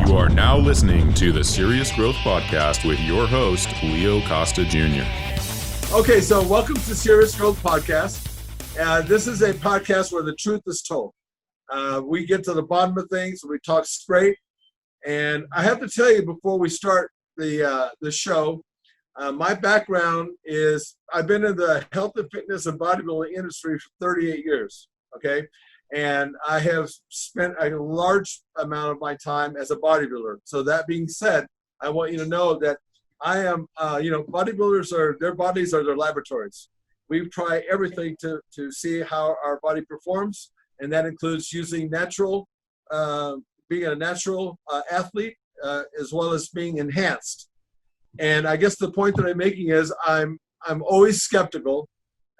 You are now listening to the Serious Growth Podcast with your host, Leo Costa Jr. Okay, so welcome to Serious Growth Podcast. This is a podcast where the truth is told. We get to the bottom of things, we talk straight. And I have to tell you before we start the show, my background is I've been in the health and fitness and bodybuilding industry for 38 years, okay? And I have spent a large amount of my time as a bodybuilder. So that being said, I want you to know that I am, bodybuilders their bodies are their laboratories. We try everything to see how our body performs, and that includes using being a natural athlete, as well as being enhanced. And I guess the point that I'm making is I'm always skeptical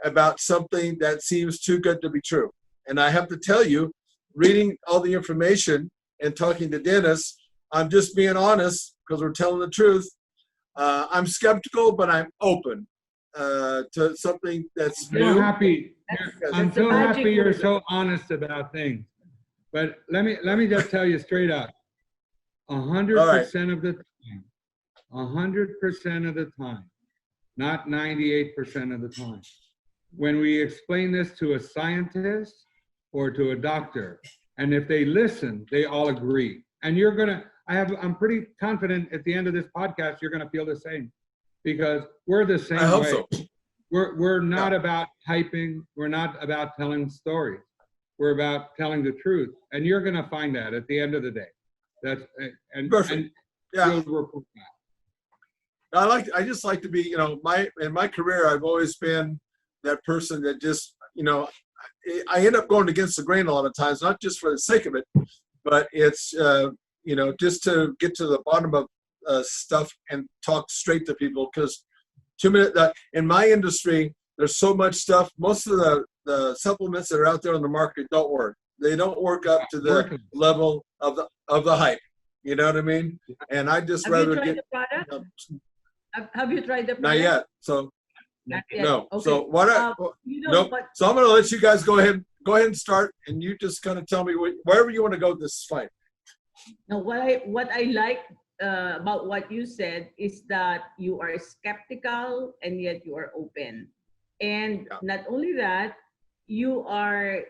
about something that seems too good to be true. And I have to tell you, reading all the information and talking to Dennis, I'm just being honest because we're telling the truth. I'm skeptical, but I'm open to something that's new. I'm so happy you're so honest about things. But let me just tell you straight up, 100% of the time, 100% of the time, not 98% of the time, when we explain this to a scientist or to a doctor, and if they listen, they all agree. And I'm pretty confident at the end of this podcast, you're gonna feel the same, because we're the same way. I hope so. We're not about typing. We're not about telling stories. We're about telling the truth, and you're gonna find that at the end of the day. That's Perfect. And Yeah. you'll report that. I just like to be, in my career, I've always been that person that just, I end up going against the grain a lot of times, not just for the sake of it, but it's, just to get to the bottom of stuff and talk straight to people. Because in my industry, there's so much stuff. Most of the supplements that are out there on the market don't work. They don't work up to the level of the hype. You know what I mean? And I just rather get. The product? Have you tried the product? Not yet. So. Not yet. No. Okay. So nope. So I'm going to let you guys go ahead and start, and you just kind of tell me wherever you want to go. This is fine. Now, what I like about what you said is that you are skeptical and yet you are open, and not only that, you are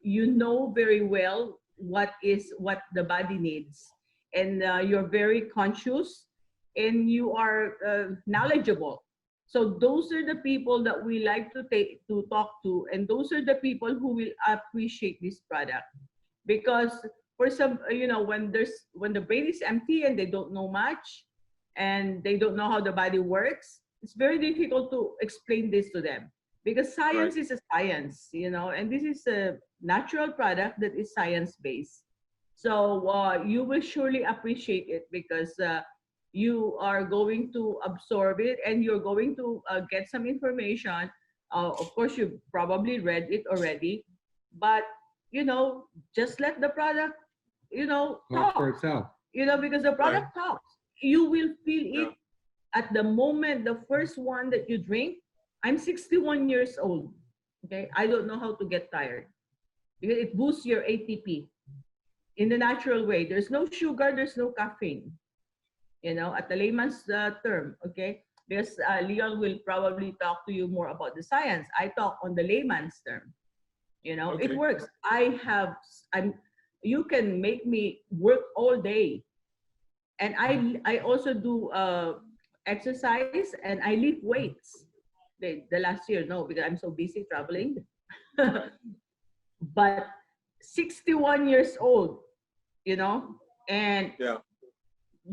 you know very well what the body needs, and you're very conscious, and you are knowledgeable. So those are the people that we like to talk to, and those are the people who will appreciate this product. Because for some, when the brain is empty and they don't know much, and they don't know how the body works, it's very difficult to explain this to them. Because science is a science, and this is a natural product that is science-based. So you will surely appreciate it, because you are going to absorb it, and you're going to get some information. Of course, you've probably read it already, but just let the product, talk for itself. Because the product talks. You will feel it at the moment, the first one that you drink. I'm 61 years old. Okay, I don't know how to get tired, because it boosts your ATP in the natural way. There's no sugar, there's no caffeine. At the layman's term, okay? Because Leon will probably talk to you more about the science. I talk on the layman's term. Okay. It works. You can make me work all day. And I also do exercise, and I lift weights. The last year, no, because I'm so busy traveling. But 61 years old, and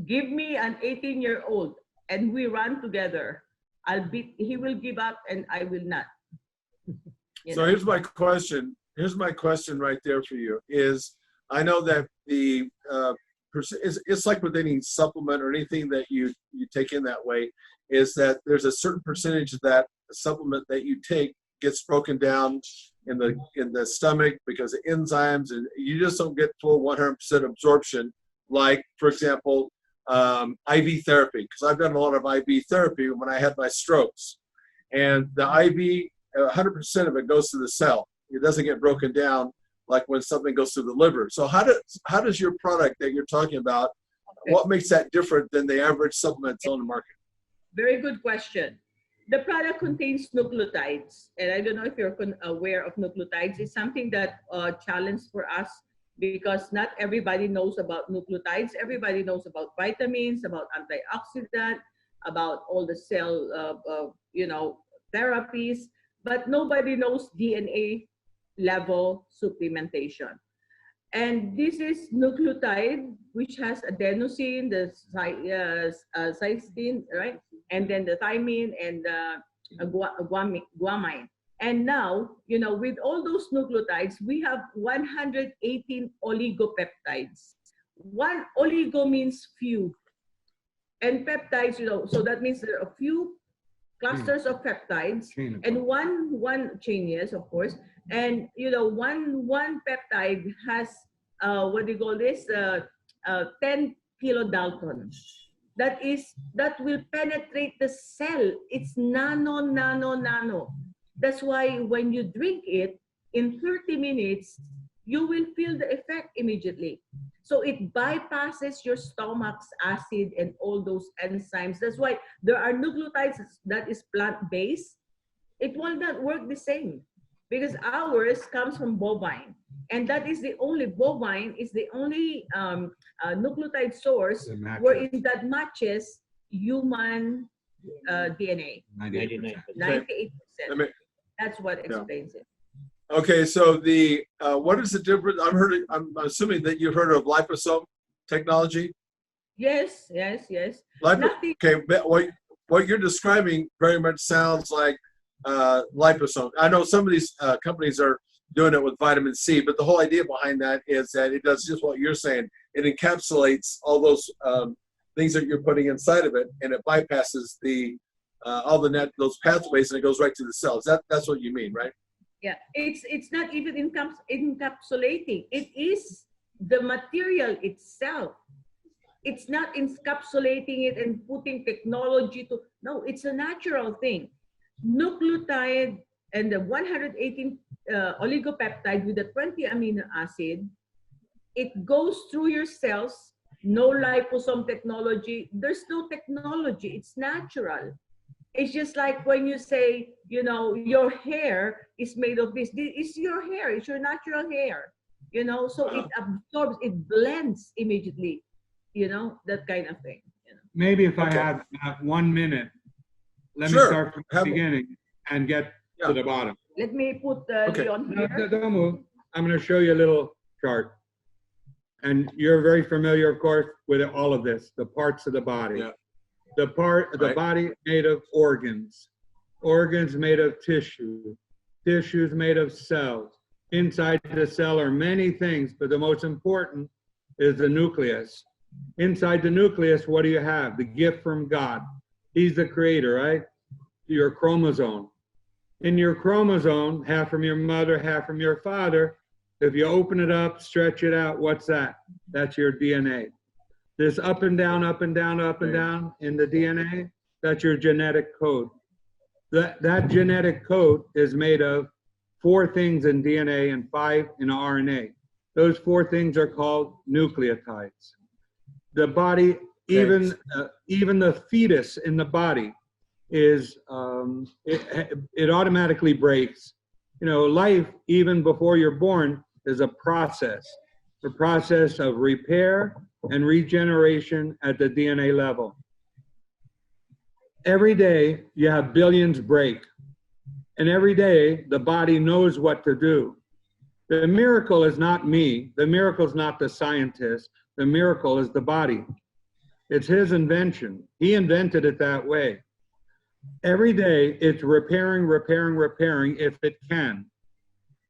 give me an 18-year-old and we run together. He will give up and I will not. So here's my question. Here's my question right there for you is, I know that it's like with any supplement or anything that you take in that way, is that there's a certain percentage that the supplement that you take gets broken down in the stomach because of enzymes, and you just don't get full 100% absorption. Like, for example, IV therapy, because I've done a lot of IV therapy when I had my strokes, and the IV, 100% of it goes to the cell. It doesn't get broken down like when something goes through the liver. So how does your product that you're talking about what makes that different than the average supplements on the market? Very good question. The product contains nucleotides, and I don't know if you're aware of nucleotides. It's something that challenge for us because not everybody knows about nucleotides. Everybody knows about vitamins, about antioxidant, about all the cell, therapies, but nobody knows DNA level supplementation. And this is nucleotide, which has adenosine, the cysteine, right? And then the thymine and guanine. And now, with all those nucleotides, we have 118 oligopeptides. One oligo means few. And peptides, so that means there are a few clusters of peptides and one chain, yes, of course. And one peptide has 10 kilodalton. That will penetrate the cell. It's nano. That's why when you drink it in 30 minutes, you will feel the effect immediately. So it bypasses your stomach's acid and all those enzymes. That's why there are nucleotides that is plant-based. It will not work the same because ours comes from bovine. And that is the only, bovine is the only nucleotide source wherein that matches human DNA. 98%. That's what explains it. Okay, so what is the difference? I'm assuming that you've heard of liposome technology. Yes. Okay, but what you're describing very much sounds like liposome. I know some of these companies are doing it with vitamin C, but the whole idea behind that is that it does just what you're saying. It encapsulates all those things that you're putting inside of it, and it bypasses those pathways, and it goes right to the cells. That's what you mean, right? Yeah, it's not even encapsulating. It is the material itself. It's not encapsulating it and putting technology to, no, it's a natural thing. Nucleotide and the 118 oligopeptide with the 20 amino acid, it goes through your cells, no liposome technology. There's no technology, it's natural. It's just like when you say, your hair is made of this. It's your hair, it's your natural hair, so it absorbs, it blends immediately, that kind of thing. Maybe if I have 1 minute, let me start from the beginning and get to the bottom. Let me put Leon here. No, don't move. I'm going to show you a little chart. And you're very familiar, of course, with all of this, the parts of the body. Yeah. The body made of organs made of tissues made of cells. Inside the cell are many things, but the most important is the nucleus. Inside the nucleus, what do you have? The gift from God. He's the creator, right? Your chromosome. In your chromosome, half from your mother, half from your father. If you open it up, stretch it out, what's that? That's your DNA. This up and down, up and down, up and down in the DNA, that's your genetic code. That genetic code is made of 4 things in DNA and 5 in RNA. Those 4 things are called nucleotides. The body, even the fetus in the body is, it automatically breaks. Life, even before you're born, is a process of repair and regeneration at the DNA level. Every day you have billions break, and every day the body knows what to do. The miracle is not me, the miracle is not the scientist, the miracle is the body. It's his invention. He invented it that way. Every day it's repairing if it can.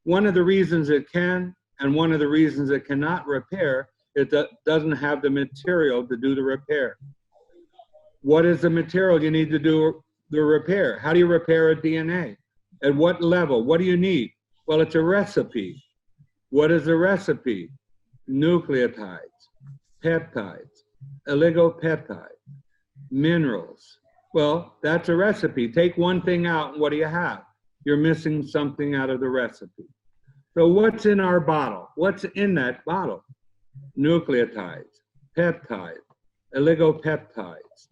One of the reasons it can, and one of the reasons it cannot repair, it doesn't have the material to do the repair. What is the material you need to do the repair? How do you repair a DNA? At what level? What do you need? Well, it's a recipe. What is the recipe? Nucleotides, peptides, oligopeptides, minerals. Well, that's a recipe. Take one thing out, and what do you have? You're missing something out of the recipe. So what's in our bottle? What's in that bottle? Nucleotides, peptides, oligopeptides.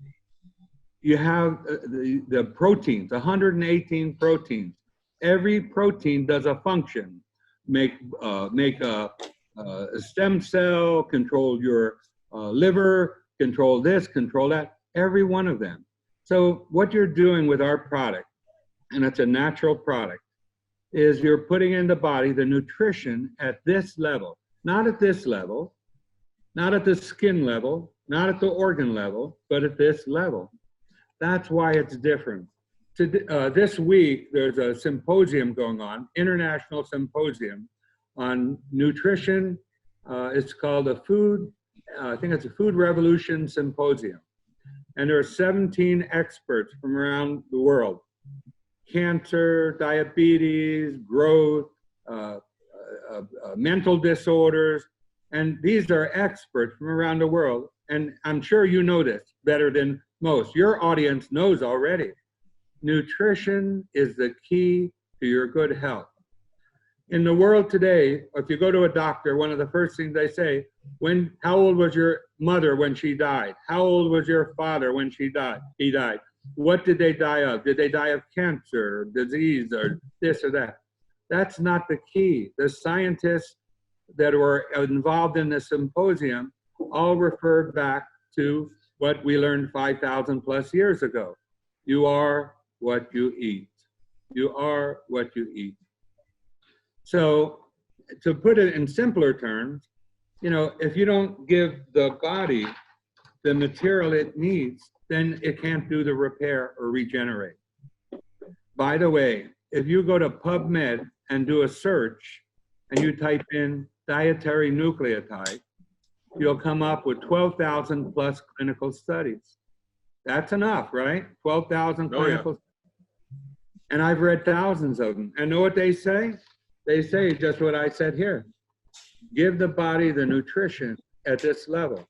You have the proteins, 118 proteins. Every protein does a function. Make a stem cell, control your liver, control this, control that, every one of them. So what you're doing with our product, and it's a natural product, is you're putting in the body the nutrition at this level, not at this level, not at the skin level, not at the organ level, but at this level. That's why it's different. This week, there's a symposium going on, international symposium on nutrition. It's called I think it's a Food Revolution Symposium. And there are 17 experts from around the world. Cancer, diabetes, growth, mental disorders. And these are experts from around the world. And I'm sure you know this better than most. Your audience knows already. Nutrition is the key to your good health. In the world today, if you go to a doctor, one of the first things they say, how old was your mother when she died? How old was your father when he died? What did they die of? Did they die of cancer, disease, or this or that? That's not the key. The scientists that were involved in the symposium all referred back to what we learned 5,000 plus years ago. You are what you eat. You are what you eat. So to put it in simpler terms, if you don't give the body the material it needs, then it can't do the repair or regenerate. By the way, if you go to PubMed and do a search and you type in dietary nucleotide, you'll come up with 12,000 plus clinical studies. That's enough, right? 12,000 clinical studies. And I've read thousands of them. And know what they say? They say just what I said here. Give the body the nutrition at this level.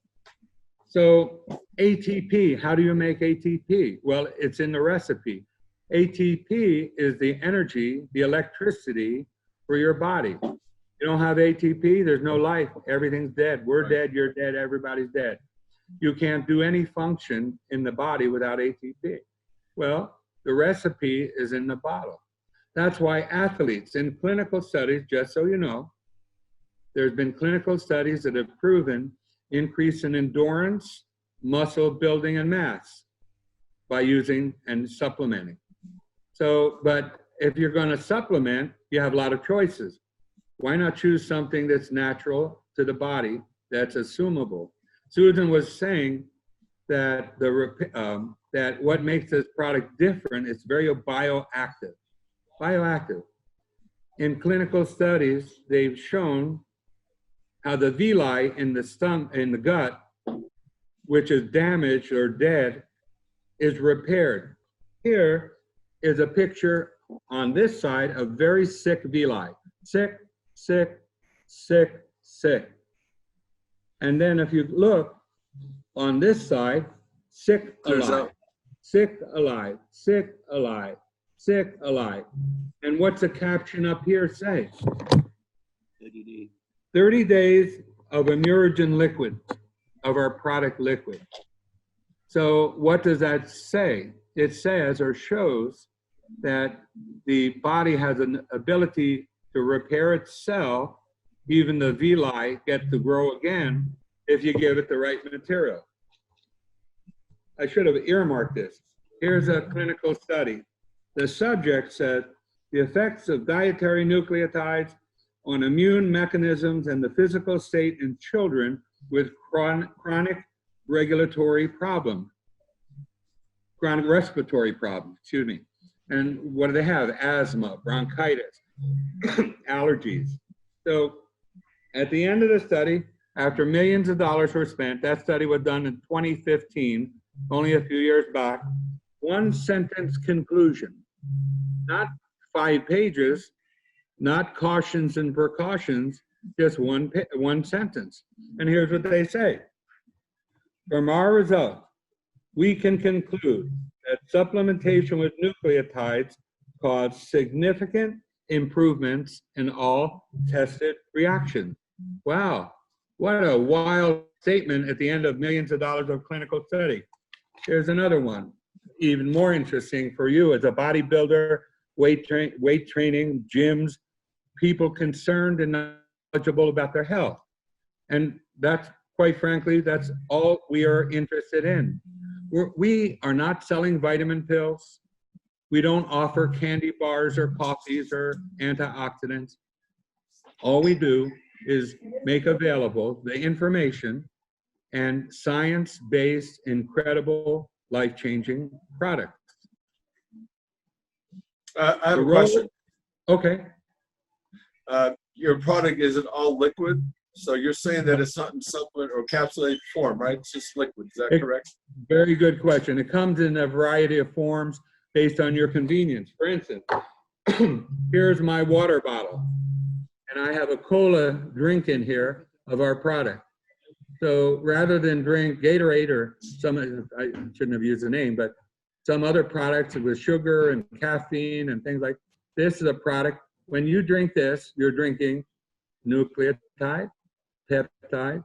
So ATP, how do you make ATP? Well, it's in the recipe. ATP is the energy, the electricity for your body. You don't have ATP, there's no life. Everything's dead. We're dead, you're dead, everybody's dead. You can't do any function in the body without ATP. Well, the recipe is in the bottle. That's why athletes in clinical studies, just so you know, there's been clinical studies that have proven increase in endurance, muscle building, and mass by using and supplementing. So, but if you're going to supplement, you have a lot of choices. Why not choose something that's natural to the body, that's assumable? Susan was saying that that what makes this product different is very bioactive. Bioactive. In clinical studies, they've shown how the villi in the gut, which is damaged or dead, is repaired. Here is a picture on this side of very sick villi. Sick, sick, sick, sick. And then if you look on this side, sick, alive, sick, alive, sick, alive, sick, alive. And what's the caption up here say? 30 days of Immurogen liquid, of our product liquid. So what does that say? It says or shows that the body has an ability to repair itself. Even the villi get to grow again if you give it the right material. I should have earmarked this. Here's a clinical study. The subject said the effects of dietary nucleotides on immune mechanisms and the physical state in children with chronic respiratory problems, excuse me. And what do they have? Asthma, bronchitis, allergies. So at the end of the study, after millions of dollars were spent, that study was done in 2015, only a few years back, one sentence conclusion, not 5 pages, not cautions and precautions, just one sentence. And here's what they say. From our results, we can conclude that supplementation with nucleotides caused significant improvements in all tested reactions. Wow, what a wild statement at the end of millions of dollars of clinical study. Here's another one, even more interesting for you as a bodybuilder, weight training, gyms, people concerned and knowledgeable about their health. And that's, quite frankly, that's all we are interested in. We are not selling vitamin pills. We don't offer candy bars or coffees or antioxidants. All we do is make available the information and science-based, incredible, life-changing products. I have a question. Okay. Your product, is it all liquid? So you're saying that it's not in supplement or capsulated form, right? It's just liquid. Is that correct? Very good question. It comes in a variety of forms based on your convenience. For instance, here's my water bottle, and I have a cola drink in here of our product. So rather than drink Gatorade or some, I shouldn't have used the name, but some other products with sugar and caffeine and things like this is a product. When you drink this, you're drinking nucleotide, peptides,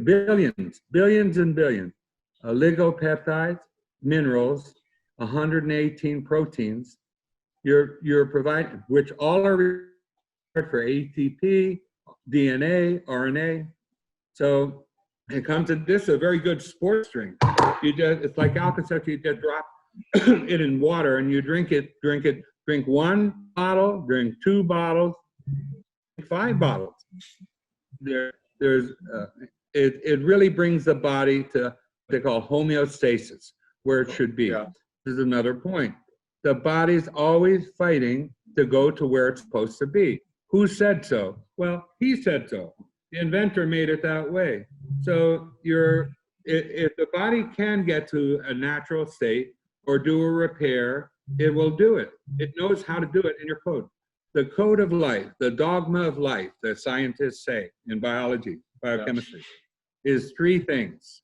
billions and billions, oligopeptides, minerals, 118 proteins. You're providing, which all are required for ATP, DNA, RNA. So it comes in this, a very good sports drink. It's like Alka-Seltzer, you just drop it in water and you drink one bottle, drink 2 bottles, 5 bottles. It really brings the body to what they call homeostasis, where it should be. Yeah. This is another point. The body's always fighting to go to where it's supposed to be. Who said so? Well, he said so. The inventor made it that way. So if the body can get to a natural state or do a repair, it will do it. It knows how to do it in your code. The code of life, the dogma of life, that scientists say in biology, biochemistry, is 3 things.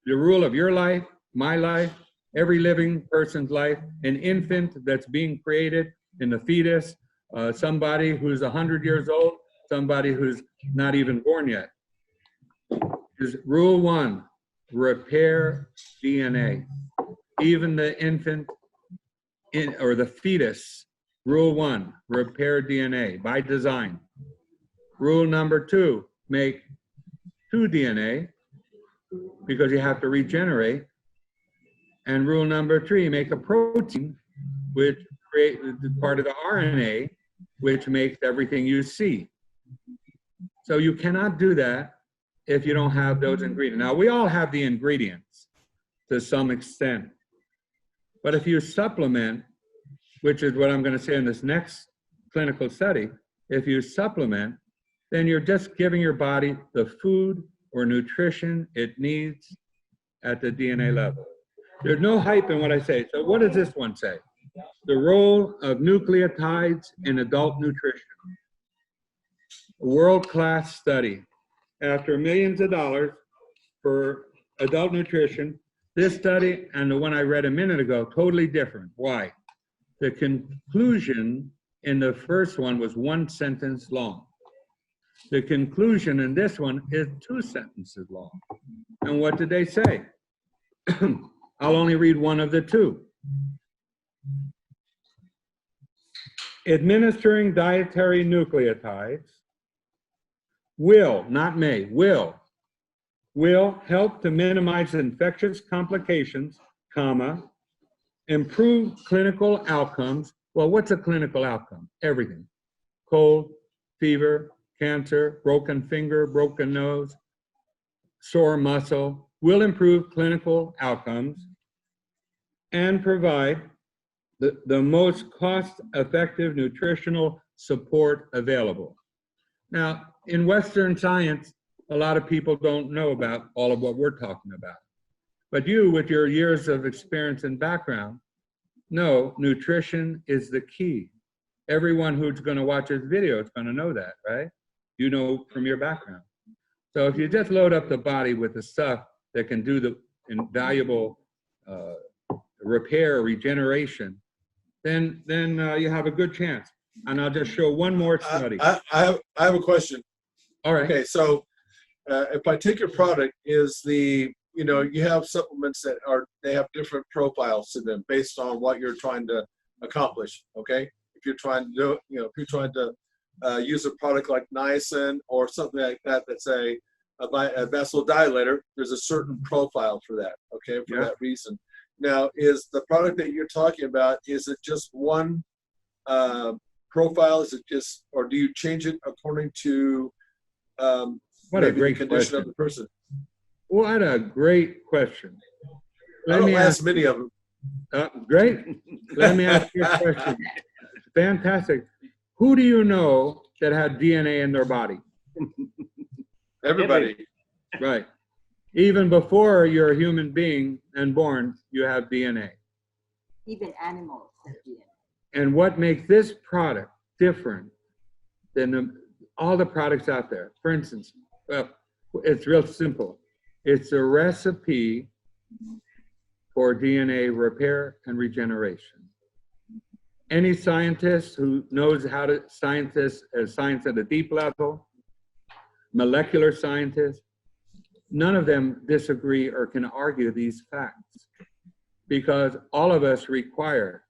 The rule of your life, my life, every living person's life, an infant that's being created in the fetus, somebody who's 100 years old, somebody who's not even born yet. Is rule 1, repair DNA. Even the infant or the fetus, rule 1, repair DNA by design. Rule number 2, make 2 DNA because you have to regenerate. And rule number 3, make a protein which create part of the RNA, which makes everything you see. So you cannot do that if you don't have those ingredients. Now, we all have the ingredients to some extent. But if you supplement, which is what I'm going to say in this next clinical study, if you supplement, then you're just giving your body the food or nutrition it needs at the DNA level. There's no hype in what I say. So what does this one say? The role of nucleotides in adult nutrition. A world-class study. After millions of dollars for adult nutrition, this study and the one I read a minute ago, totally different. Why? The conclusion in the first one was 1 sentence long. The conclusion in this one is 2 sentences long. And what did they say? I'll only read one of the 2. Administering dietary nucleotides will, not may, will help to minimize infectious complications, improve clinical outcomes. Well, what's a clinical outcome? Everything. Cold, fever, cancer, broken finger, broken nose, sore muscle, will improve clinical outcomes and provide the most cost-effective nutritional support available. Now, in Western science, a lot of people don't know about all of what we're talking about. But you, with your years of experience and background, know nutrition is the key. Everyone who's going to watch this video is going to know that, right? You know from your background. So if you just load up the body with the stuff that can do the invaluable repair, regeneration, then you have a good chance. And I'll just show one more study. I have a question. All right. Okay, so if I take your product, is you have supplements that they have different profiles to them based on what you're trying to accomplish. Okay, if you're trying to use a product like niacin or something like that, that's a vasodilator, there's a certain profile for that. Okay, for that reason. Now, is the product that you're talking about, is it just one profile? Is it just, or do you change it according to what a great condition question of the person? What a great question. I don't ask many of them. Great. Let me ask you a question. Fantastic. Who do you know that had DNA in their body? Everybody. Right. Even before you're a human being and born, you have DNA. Even animals have DNA. And what makes this product different than all the products out there? For instance, well, it's real simple. It's a recipe for DNA repair and regeneration. Any scientist who knows how to science at a deep level, molecular scientists, none of them disagree or can argue these facts, because all of us require,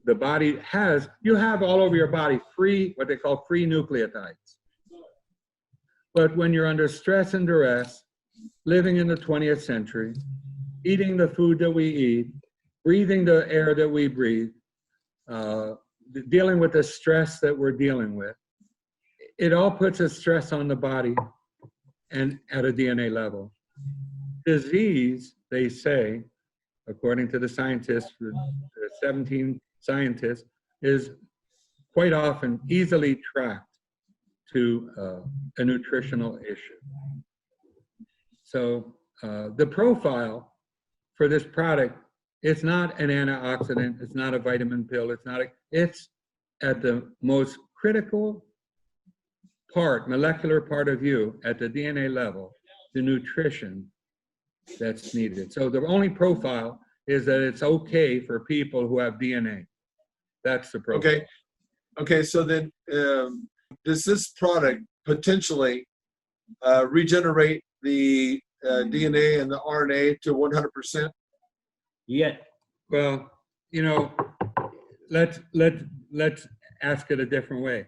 the body has, you have all over your body what they call free nucleotides. But when you're under stress and duress, living in the 20th century, eating the food that we eat, breathing the air that we breathe, dealing with the stress that we're dealing with, it all puts a stress on the body and at a DNA level. Disease, they say, according to the scientists, the 17 scientists, is quite often easily tracked to a nutritional issue. So the profile for this product, it's not an antioxidant, it's not a vitamin pill, it's at the most critical part, molecular part of you, at the DNA level, the nutrition that's needed. So the only profile is that it's okay for people who have DNA. That's the profile. Okay, so then does this product potentially regenerate the DNA and the RNA to 100%? Yeah. Well, let's ask it a different way.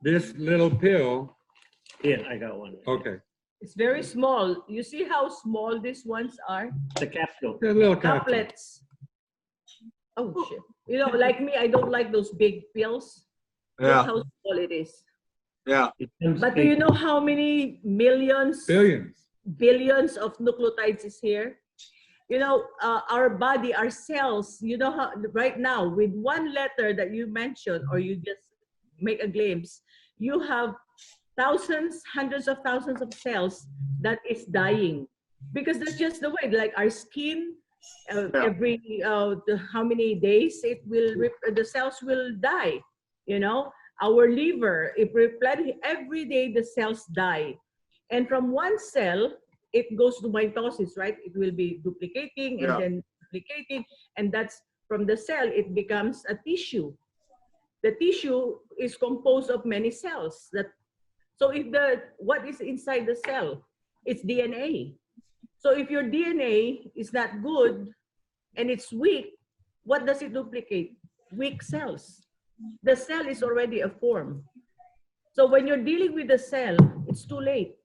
This little pill. Here, I got one. Okay. It's very small. You see how small these ones are? The capsule. A little capsule. Droplets. Oh shit. Like me, I don't like those big pills. Look how small it is. Yeah. But do you know how many billions of nucleotides is here? Our body, our cells, how right now with one letter that you mentioned, or you just make a glimpse, you have thousands, hundreds of thousands of cells that is dying, because that's just the way, like our skin, every how many days the cells will die. Our liver, if replenish every day, the cells die, and from one cell it goes to mitosis, right? It will be duplicating and then duplicating, and that's from the cell it becomes a tissue. The tissue is composed of many cells. So if what is inside the cell? It's DNA. So if your DNA is not good and it's weak, what does it duplicate? Weak cells. The cell is already a form. So when you're dealing with the cell, it's too late.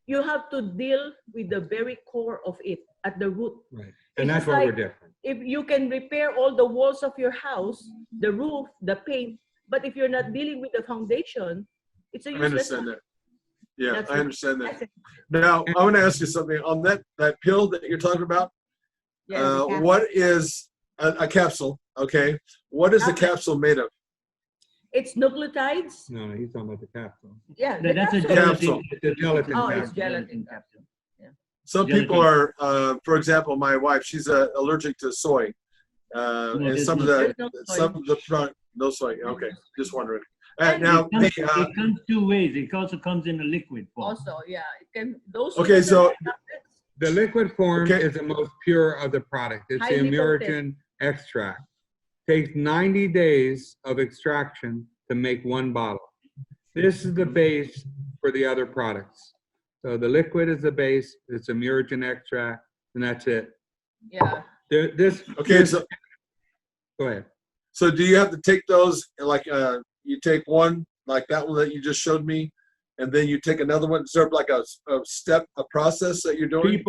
You have to deal with the very core of it, at the root. Right. And that's why we're different. If you can repair all the walls of your house, the roof, the paint, but if you're not dealing with the foundation, it's a useless. I understand that. Yeah, I understand that. Now, I want to ask you something on that pill that you're talking about. What is a capsule? Okay, what is the capsule made of? It's nucleotides. No, he's talking about the capsule. Yeah, That's a capsule. It's a gelatin Oh, capsule. it's gelatin capsule. Some people are, for example, my wife, she's allergic to soy. And some of the product, no soy. Okay, just wondering. Now, it comes two ways. It also comes in a liquid form. Also, yeah, it can. Those. Okay, so the liquid form is the most pure of the product. It's the Highly Imurgen extract. Takes 90 days of extraction to make one bottle. This is the base for the other products. So the liquid is the base, it's a muragen extract, and that's it. Yeah. Okay, so Go ahead. so do you have to take those like you take one like that one that you just showed me, and then you take another one? Is there like a process that you're doing?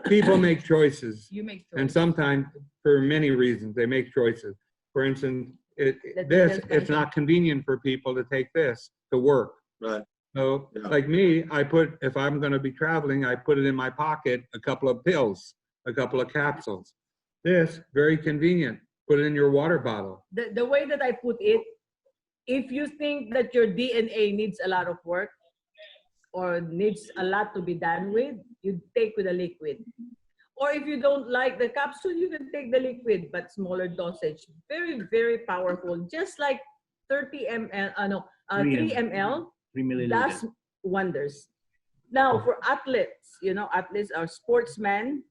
People make choices, You make and choice. sometimes for many reasons they make choices. For instance, it's not convenient for people to take this to work. Right. So Yeah. like me, if I'm going to be traveling, I put it in my pocket, a couple of pills, a couple of capsules. This, very convenient. Put it in your water bottle. The way that I put it, if you think that your DNA needs a lot of work or needs a lot to be done with, you take with a liquid. Or if you don't like the capsule, you can take the liquid, but smaller dosage. Very, very powerful. Just like 30 ml, 3 ml 3 milliliters. does wonders. Now, for athletes, athletes are sportsmen.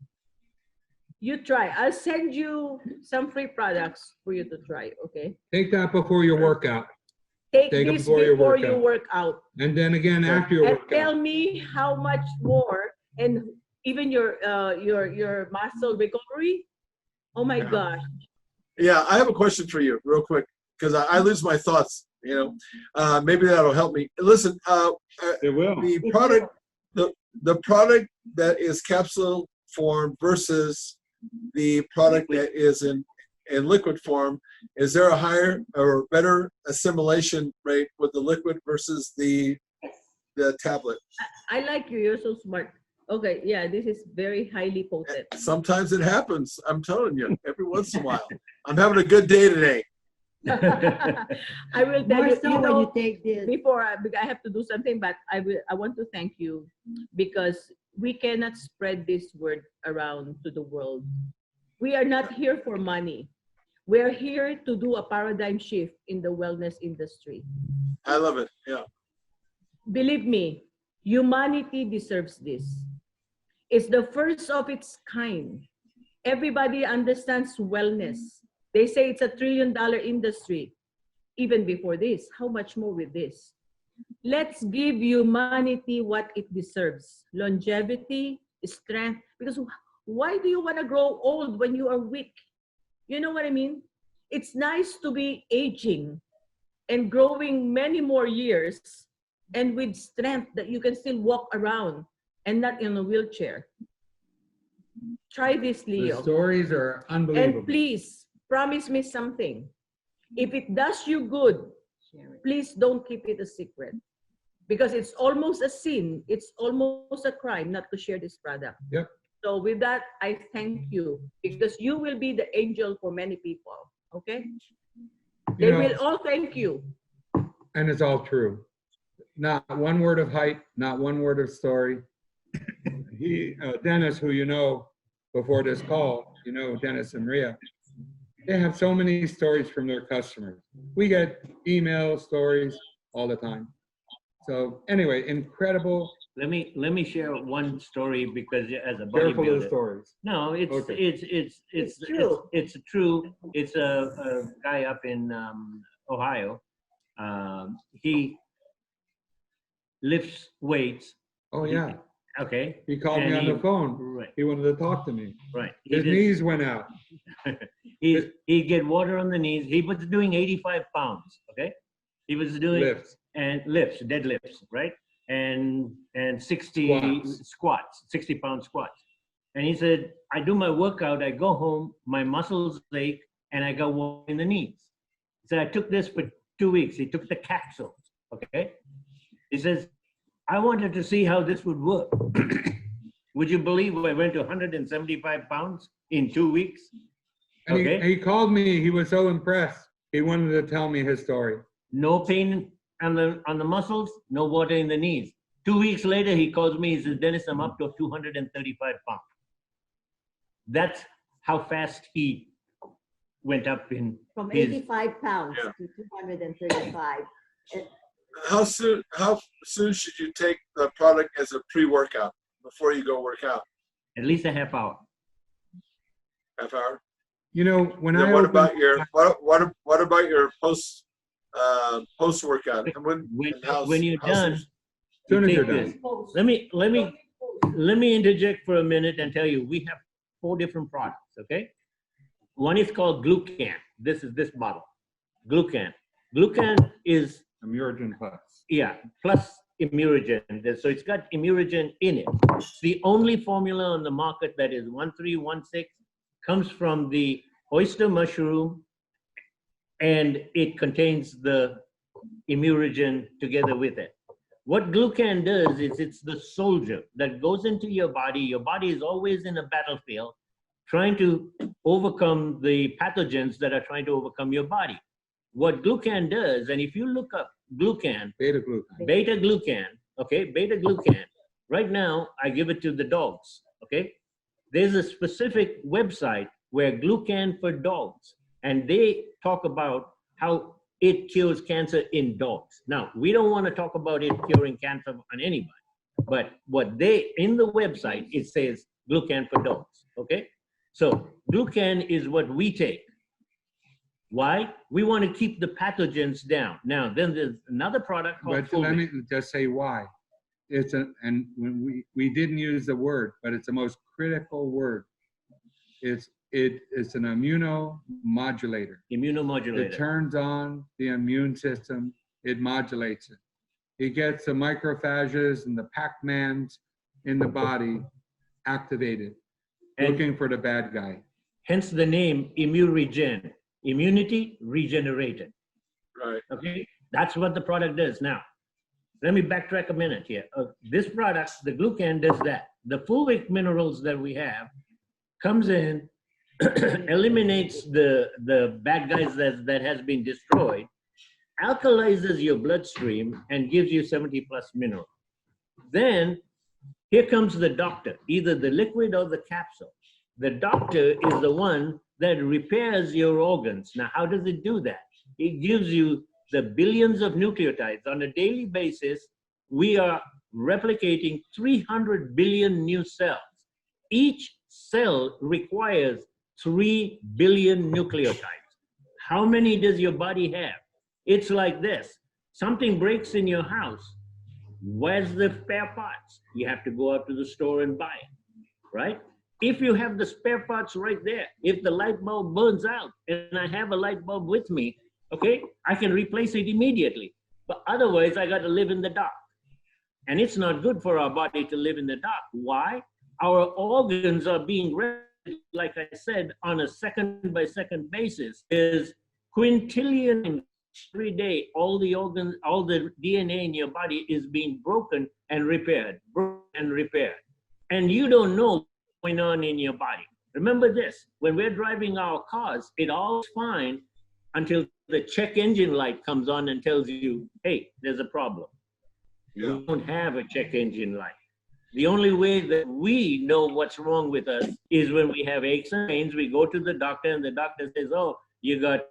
You try. I'll send you some free products for you to try, okay? Take that before your workout. Take Take 'em this before your before you workout. work out. And then again after your And tell workout. me how much more, and even your muscle recovery. Oh my Yeah. gosh. Yeah, I have a question for you, real quick, because I lose my thoughts. Maybe that'll help me. Listen, It will. the product that is capsule form versus the product that is in liquid form, is there a higher or better assimilation rate with the liquid versus the tablet? I like you. You're so smart. Okay, yeah, this is very highly potent. Sometimes it happens. I'm telling you, every once in a while. I'm having a good day today. I will tell More you, so when you take this. before I have to do something, but I want to thank you because we cannot spread this word around to the world. We are not here for money. We are here to do a paradigm shift in the wellness industry. I love it. Yeah. Believe me, humanity deserves this. It's the first of its kind. Everybody understands wellness. They say it's $1 trillion industry. Even before this, how much more with this? Let's give humanity what it deserves. Longevity, strength. Because why do you want to grow old when you are weak? You know what I mean? It's nice to be aging and growing many more years and with strength that you can still walk around and not in a wheelchair. Try this, The Leo. stories are unbelievable. And please, promise me something. If it does you good, please don't keep it a secret. Because it's almost a sin. It's almost a crime not to share this product. Yep. So with that, I thank you. Because you will be the angel for many people. Okay? They will all thank you. And it's all true. Not one word of hype, not one word of story. Dennis, who you know before this call, Dennis and Maria, they have so many stories from their customers. We get email stories all the time. So anyway, incredible. Let me share one story because as a Careful of the bodybuilder. stories. No, it's Okay. it's true. It's true. It's a guy up in Ohio. He lifts weights. Oh yeah, Okay. he called me And on the phone. Right. He wanted to talk to me. Right. His knees went out. He'd get water on the knees. He was doing 85 pounds. Okay. He was doing Lifts. and lifts, deadlifts, right? And 60 squats, 60-pound squats. And he said, I do my workout, I go home, my muscles ache, and I got warm in the knees. He said, I took this for 2 weeks. He took the capsules, okay? He says, I wanted to see how this would work. Would you believe I went to 175 pounds in 2 weeks? And Okay. he called me. He was so impressed. He wanted to tell me his story. No pain on the muscles, no water in the knees. 2 weeks later, he calls me, he says, Dennis, I'm up to 235 pounds. That's how fast he went up in From his, 85 pounds Yeah. to 235. How soon should you take the product as a pre-workout before you go work out? at least a half hour. Half hour. When Then I what opened, about your what about your post workout? And When you're done, Soon as take you're done. this. Let me interject for a minute and tell you, we have 4 different products, okay? One is called Glucan. This is this bottle, Glucan. Glucan is, Immurogen Plus. yeah, plus Immurogen. So it's got Immurogen in it. It's the only formula on the market that is 1316, comes from the oyster mushroom, and it contains the Immurogen together with it. What Glucan does is it's the soldier that goes into your body. Your body is always in a battlefield trying to overcome the pathogens that are trying to overcome your body. What Glucan does, and if you look up Glucan, beta glucan, okay, beta glucan, right now I give it to the dogs, okay? There's a specific website where Glucan for dogs, and they talk about how it cures cancer in dogs. Now, we don't want to talk about it curing cancer on anybody, but what in the website, it says Glucan for dogs, okay? So Glucan is what we take. Why? We want to keep the pathogens down. Now, then there's another product called But let me just say why. And when we didn't use the word, but it's the most critical word. It's an immunomodulator. Immunomodulator. It turns on the immune system. It modulates it. It gets the microphages and the Pac-Mans in the body activated, looking for the bad guy. Hence the name Immuregen. Immunity regenerated. Right. Okay, that's what the product does. Now, let me backtrack a minute here. This product, the Glucan, does that. The fulvic minerals that we have comes in, eliminates the bad guys that has been destroyed, alkalizes your bloodstream, and gives you 70 plus minerals. Then here comes the doctor, either the liquid or the capsule. The doctor is the one that repairs your organs. Now, how does it do that? It gives you the billions of nucleotides. On a daily basis, we are replicating 300 billion new cells. Each cell requires 3 billion nucleotides. How many does your body have? It's like this. Something breaks in your house. Where's the spare parts? You have to go out to the store and buy it, right? If you have the spare parts right there, if the light bulb burns out and I have a light bulb with me, okay, I can replace it immediately. But otherwise, I got to live in the dark. And it's not good for our body to live in the dark. Why? Our organs are being regulated, like I said, on a second by second basis. Is quintillion every day, all the organs, all the DNA in your body is being broken and repaired, And you don't know going on in your body. Remember this, when we're driving our cars, it all's fine until the check engine light comes on and tells you, hey, there's a problem. Yeah. We don't have a check engine light. The only way that we know what's wrong with us is when we have aches and pains, we go to the doctor and the doctor says, oh, you got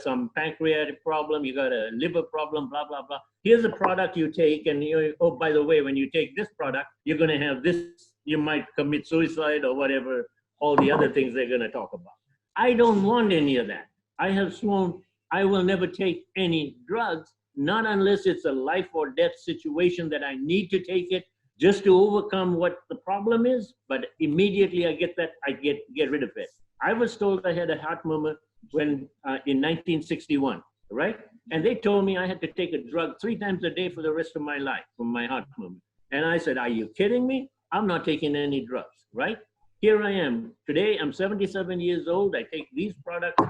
some pancreatic problem, you got a liver problem, blah, blah, blah. Here's a product you take, and oh, by the way, when you take this product, you're gonna have this, you might commit suicide or whatever, all the other things they're gonna talk about. I don't want any of that. I have sworn I will never take any drugs, not unless it's a life or death situation that I need to take it just to overcome what the problem is, but immediately I get that, I get rid of it. I was told I had a heart murmur when in 1961, right? And they told me I had to take a drug 3 times a day for the rest of my life for my heart murmur. And I said, are you kidding me? I'm not taking any drugs, right? Here I am. Today, I'm 77 years old. I take these products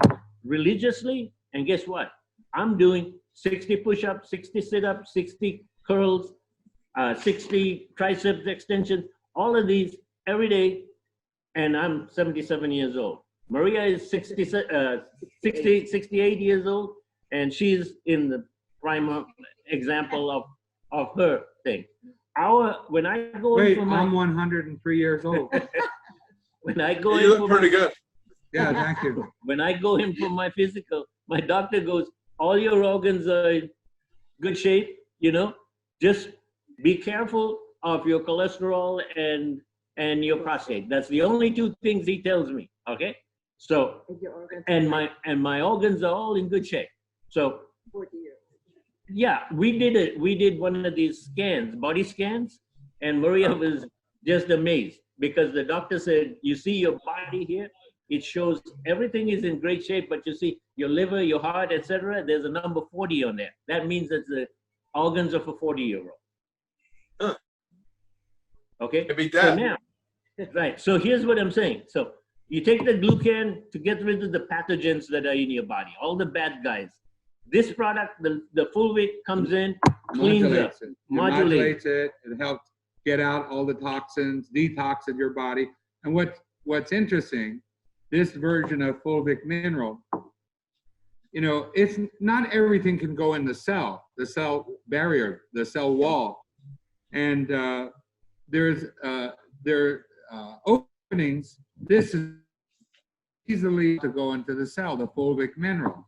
religiously. And guess what? I'm doing 60 push-ups, 60 sit-ups, 60 curls, 60 triceps extensions, all of these every day. And I'm 77 years old. Maria is 68 years old, and she's in the prime example of her thing. When I go Wait, in for my, I'm 103 years old. when I go You in look for pretty my, good. Yeah, thank you. when I go in for my physical, my doctor goes, all your organs are in good shape, just be careful of your cholesterol and your prostate. That's the only 2 things he tells me, okay? So, and my organs are all in good shape. So, 40 years. Yeah, we did it. We did one of these scans, body scans, and Maria was just amazed because the doctor said, "You see your body here? It shows everything is in great shape, but you see your liver, your heart, etc. There's a number 40 on there. That means it's the organs of a 40-year-old." Huh. Okay. Maybe So that. now, right. So here's what I'm saying. So you take the glucan to get rid of the pathogens that are in your body, all the bad guys. This product, the Fulvic comes in, cleans up, Modulates it. It modulates it. It helps get out all the toxins, detoxes your body. And what's interesting, this version of Fulvic Mineral, you know, it's not everything can go in the cell barrier, the cell wall. And there are openings. This is easily to go into the cell, the Fulvic Mineral.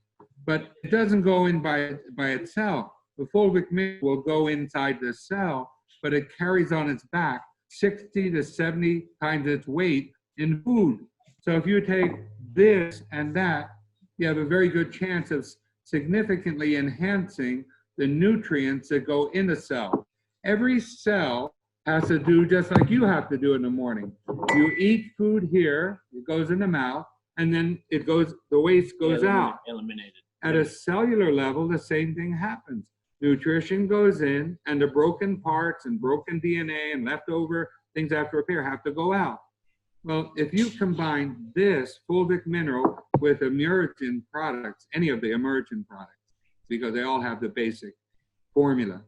But it doesn't go in by itself. The Fulvic Mineral will go inside the cell, but it carries on its back 60 to 70 times its weight in food. So if you take this and that, you have a very good chance of significantly enhancing the nutrients that go in the cell. Every cell has to do just like you have to do in the morning. You eat food here, it goes in the mouth, and then it goes, the waste goes out. Eliminated. At a cellular level, the same thing happens. Nutrition goes in, and the broken parts and broken DNA and leftover things after repair have to go out. Well, if you combine this Fulvic Mineral with Emergent products, any of the Emergent products, because they all have the basic formula,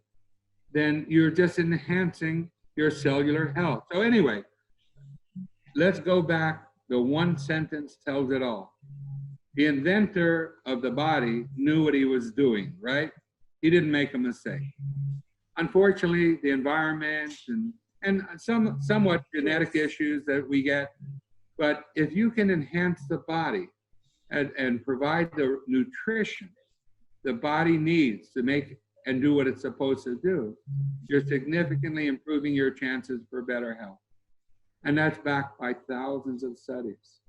then you're just enhancing your cellular health. So anyway, let's go back. The one sentence tells it all. The inventor of the body knew what he was doing, right? He didn't make a mistake. Unfortunately, the environment and somewhat genetic issues that we get, but if you can enhance the body and provide the nutrition the body needs to make and do what it's supposed to do, you're significantly improving your chances for better health. And that's backed by thousands of studies.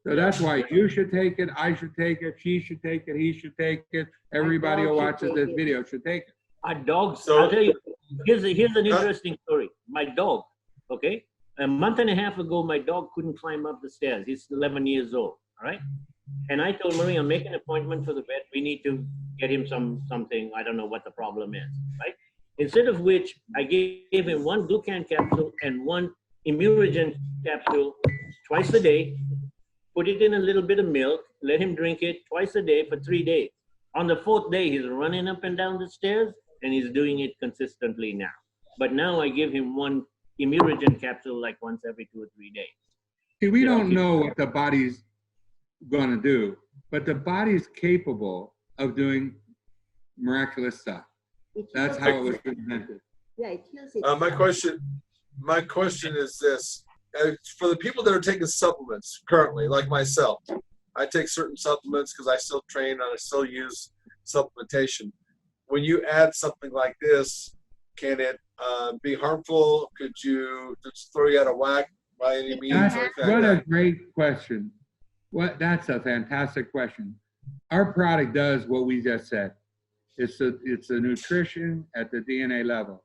So that's why you should take it, I should take it, she should take it, he should take it, everybody who watches this video should take it. Our dogs, So- I'll tell you, here's an interesting story. My dog, okay? A month and a half ago, my dog couldn't climb up the stairs. He's 11 years old, all right? And I told Maria, make an appointment for the vet. We need to get him something. I don't know what the problem is, right? Instead of which, I gave him one glucan capsule and one Immunogen capsule twice a day, put it in a little bit of milk, let him drink it twice a day for 3 days. On the 4th day, he's running up and down the stairs, and he's doing it consistently now. But now I give him one Immunogen capsule like once every 2 or 3 days. See, we don't know what the body's going to do, but the body's capable of doing miraculous stuff. That's how it was invented. Yeah, it heals it. My question is this. For the people that are taking supplements currently, like myself, I take certain supplements because I still train and I still use supplementation. When you add something like this, can it be harmful? Could you just throw you out of whack by any means? What a great question. That's a fantastic question. Our product does what we just said. It's a nutrition at the DNA level.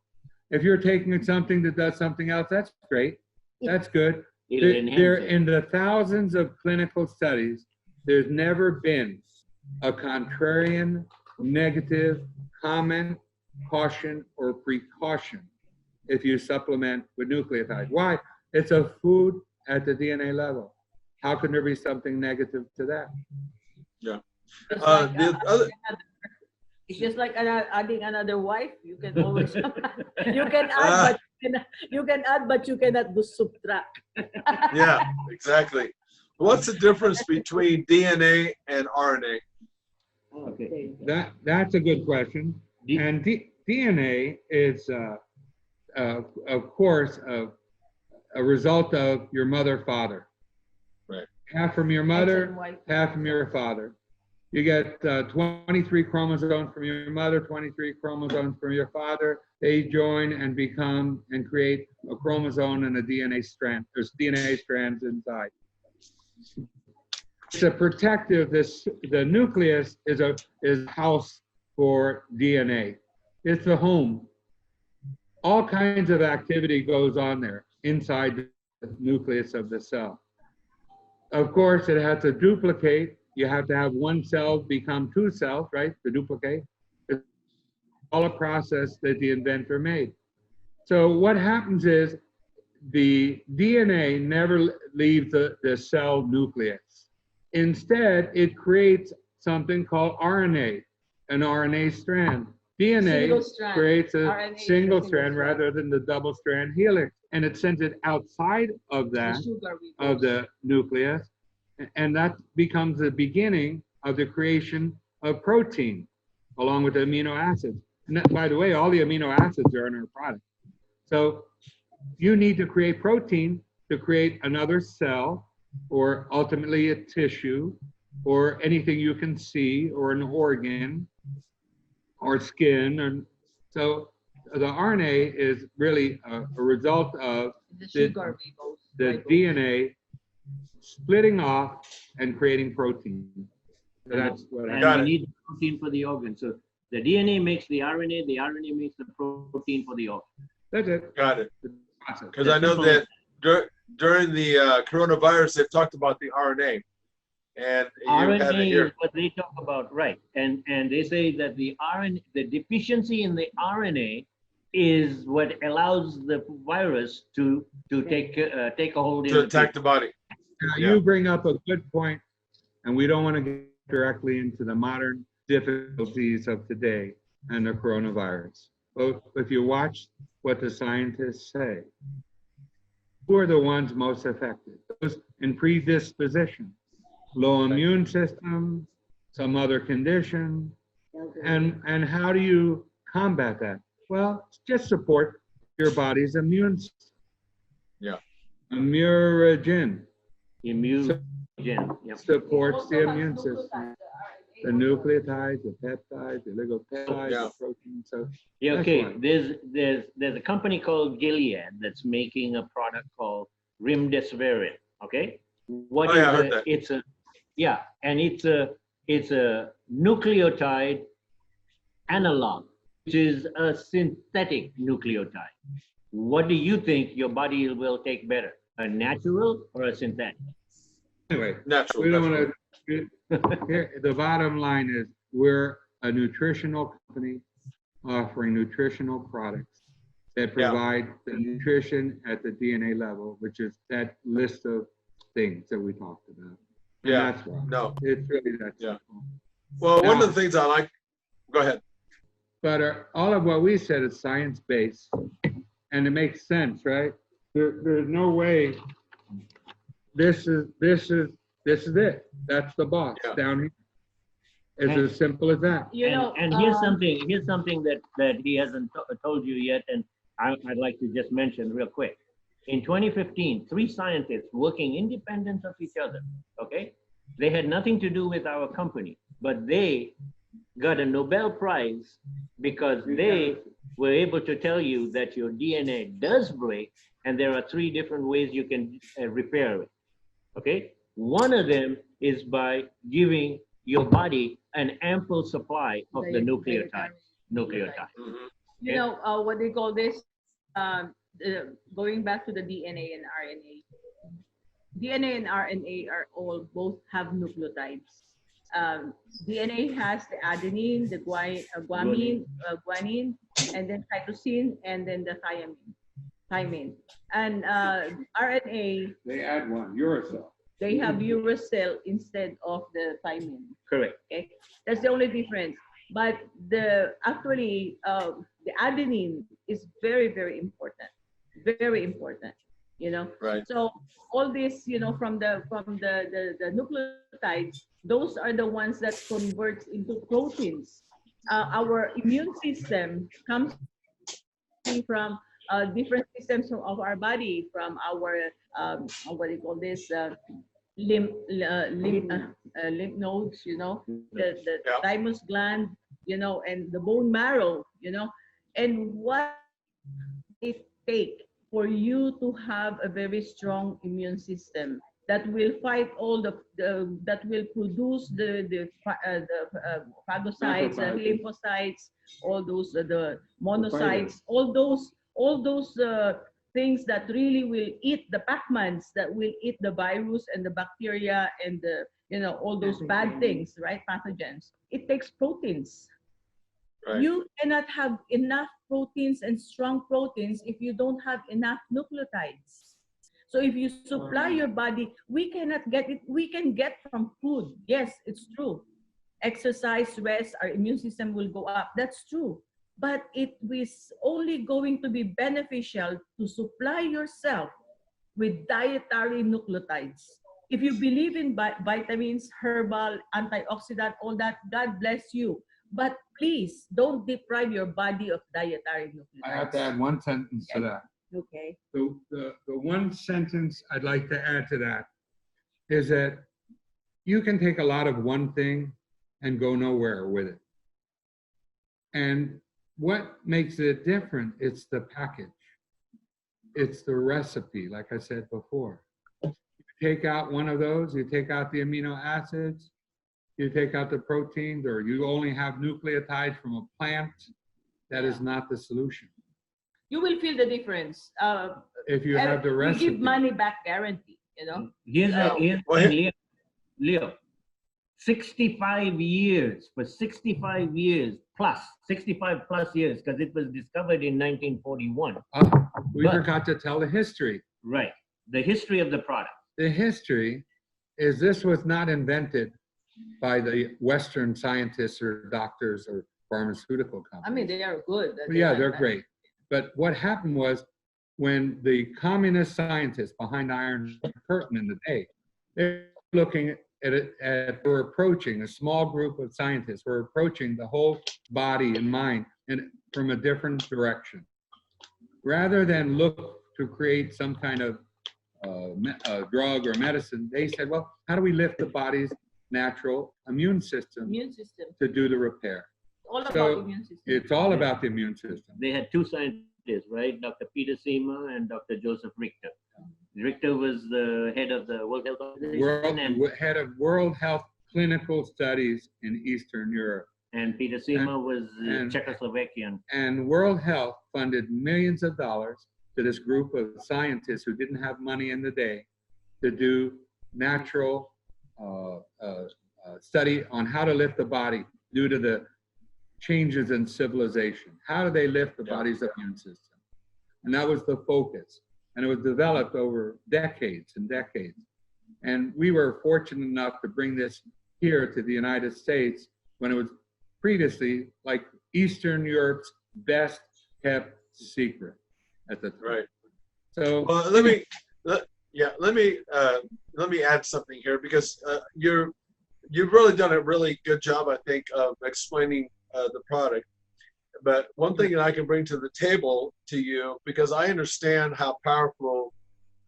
If you're taking something that does something else, that's great. That's good. There, in the thousands of clinical studies, there's never been a contrarian, negative comment, caution, or precaution if you supplement with nucleotides. Why? It's a food at the DNA level. How can there be something negative to that? Yeah. It's just like adding another wife. You can always you can add, but you cannot do subtract. Yeah, exactly. What's the difference between DNA and RNA? Okay. That's a good question. And DNA is, of course, a result of your mother-father. Right. Half from your mother, half from your father. You get 23 chromosomes from your mother, 23 chromosomes from your father. They join and become and create a chromosome and a DNA strand. There's DNA strands inside. It's a protective. The nucleus is house for DNA. It's the home. All kinds of activity goes on there inside the nucleus of the cell. Of course, it has to duplicate. You have to have one cell become two cells, right, to duplicate. It's all a process that the inventor made. So what happens is the DNA never leaves the cell nucleus. Instead, it creates something called RNA, an RNA strand. DNA creates a RNA single is a strand rather than the double strand helix, and it sends it outside of that, of the nucleus, and that becomes the beginning of the creation of protein, along with the amino acids. And that, by the way, all the amino acids are in our product. So you need to create protein to create another cell, or ultimately a tissue, or anything you can see, or an organ, or skin. And so the RNA is really a result of the DNA splitting off and creating protein. So that's what and we need protein for the organ. So the DNA makes the RNA makes the protein for the organ. That's it. Got it. Because I know that during the coronavirus, they've talked about the RNA. And you had it RNA here. is what they talk about, right? And they say that the deficiency in the RNA is what allows the virus to take a hold To attack the body. Now, Yeah. you bring up a good point, and we don't want to get directly into the modern difficulties of today and the coronavirus. But if you watch what the scientists say, who are the ones most affected? Those in predisposition, low immune system, some other condition, and how do you combat that? Well, just support your body's immune system. Yeah. Immunogen Immune. Yep. supports the immune system. The nucleotides, the peptides, the oligopeptides, Yeah. the proteins. So Yeah, that's okay. why. There's a company called Gilead that's making a product called Remdesivir. Okay, what Oh, is yeah, I heard it? that. It's a and it's a nucleotide analog, which is a synthetic nucleotide. What do you think your body will take better, a natural or a synthetic? Anyway, Natural. we don't natural. want to. Here, the bottom line is we're a nutritional company offering nutritional products that Yeah. provide the nutrition at the DNA level, which is that list of things that we talked about. And Yeah. that's why. No. It's really that Yeah. simple. Well, one Now- of the things I like, go ahead. But all of what we said is science-based, and it makes sense, right? There's no way. This is it. That's the box Yeah. down here. It's as simple as that. You know, And here's something that he hasn't told you yet, and I'd like to just mention real quick. In 2015, 3 scientists working independent of each other, okay? They had nothing to do with our company, but they got a Nobel Prize because they were able to tell you that your DNA does break, and there are 3 different ways you can repair it, okay? One of them is by giving your body an ample supply of the nucleotide. Mhm. You know, what they call this, going back to the DNA and RNA. DNA and RNA are all both have nucleotides. DNA has the adenine, the guanine, and then cytosine, and then the thymine. And RNA, They add one, uracil. they have uracil instead of the thymine. Correct. Okay, that's the only difference. But the adenine is very, very important, very important. You know, Right. so all this, you know, from the nucleotides, those are the ones that converts into proteins. Our immune system comes from different systems of our body, from our what do you call this, lymph nodes, you know, the Yeah. thymus gland, you know, and the bone marrow, you know, and what it take for you to have a very strong immune system. that will fight all that will produce the phagocytes, lymphocytes, all those the monocytes, all those things that really will eat the Pac-Mans, that will eat the virus and the bacteria and the all those bad things, right? Pathogens. It takes proteins. Right. You cannot have enough proteins and strong proteins if you don't have enough nucleotides. So if you supply your body, we cannot get it. We can get from food. Yes, it's true. Exercise, rest, our immune system will go up. That's true. But it is only going to be beneficial to supply yourself with dietary nucleotides. If you believe in vitamins, herbal, antioxidant, all that, God bless you. But please don't deprive your body of dietary nucleotides. I have to add one sentence to that. Okay. The one sentence I'd like to add to that is that you can take a lot of one thing and go nowhere with it. And what makes it different? It's the package. It's the recipe, like I said before. You take out one of those, you take out the amino acids, you take out the proteins, or you only have nucleotides from a plant, that is not the solution. You will feel the difference. If you have the recipe. We give money back guarantee, Here's Leo, 65 years, for 65 years plus, 65 plus years, because it was discovered in 1941. We forgot to tell the history. Right, the history of the product. The history is this was not invented by the Western scientists or doctors or pharmaceutical companies. I mean, they are good. Yeah, they're great. But what happened was when the communist scientists behind the Iron Curtain in the day, they're looking at it, we're approaching, a small group of scientists were approaching the whole body and mind from a different direction. Rather than look to create some kind of drug or medicine, they said, well, how do we lift the body's natural immune system to do the repair? All about immune system. It's all about the immune system. They had two scientists, right? Dr. Peter Seema and Dr. Joseph Richter. Richter was the head of the World Health Organization. Head of World Health Clinical Studies in Eastern Europe. And Peter Seema was Czechoslovakian. And World Health funded millions of dollars to this group of scientists who didn't have money in the day to do natural study on how to lift the body due to the changes in civilization. How do they lift the body's immune system? And that was the focus. And it was developed over decades and decades. And we were fortunate enough to bring this here to the United States when it was previously like Eastern Europe's best kept secret at the time. Right. So well, let me add something here, because you've really done a really good job, I think, of explaining the product. But one thing that I can bring to the table to you, because I understand how powerful